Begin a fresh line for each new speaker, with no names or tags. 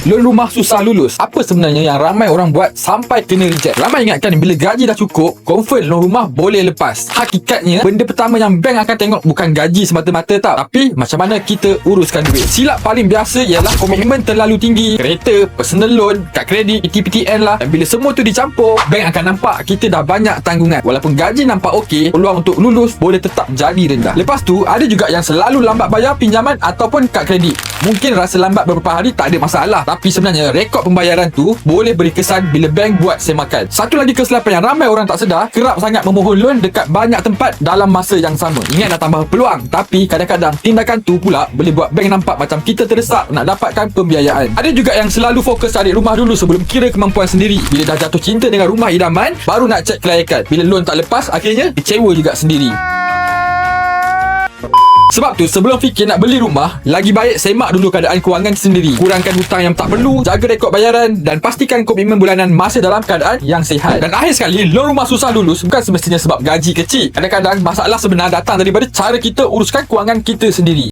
loan rumah susah lulus. Apa sebenarnya yang ramai orang buat sampai kena reject? Ramai ingatkan bila gaji dah cukup, confirm loan rumah boleh lepas. Hakikatnya, benda pertama yang bank akan tengok bukan gaji semata-mata tau, tapi macam mana kita uruskan duit. Silap paling biasa ialah komitmen terlalu tinggi. Kereta, personal loan, kad kredit, PTPTN lah. Dan bila semua tu dicampur, bank akan nampak kita dah banyak tanggungan. Walaupun gaji nampak okey, peluang untuk lulus boleh tetap jadi rendah. Lepas tu, ada juga yang selalu lambat bayar pinjaman ataupun kad kredit. Mungkin rasa lambat beberapa hari tak ada masalah, tapi sebenarnya rekod pembayaran tu boleh beri kesan bila bank buat semakan. Satu lagi kesilapan yang ramai orang tak sedar, kerap sangat memohon loan dekat banyak tempat dalam masa yang sama. Ingat nak tambah peluang, tapi kadang-kadang tindakan tu pula boleh buat bank nampak macam kita terdesak nak dapatkan pembiayaan. Ada juga yang selalu fokus cari rumah dulu sebelum kira kemampuan sendiri. Bila dah jatuh cinta dengan rumah idaman, baru nak cek kelayakan. Bila loan tak lepas, akhirnya kecewa juga sendiri. Sebab tu sebelum fikir nak beli rumah, lagi baik semak dulu keadaan kewangan sendiri. Kurangkan hutang yang tak perlu, jaga rekod bayaran dan pastikan komitmen bulanan masih dalam keadaan yang sihat. Dan akhir sekali, loan rumah susah lulus bukan semestinya sebab gaji kecil. Kadang-kadang masalah sebenar datang daripada cara kita uruskan kewangan kita sendiri.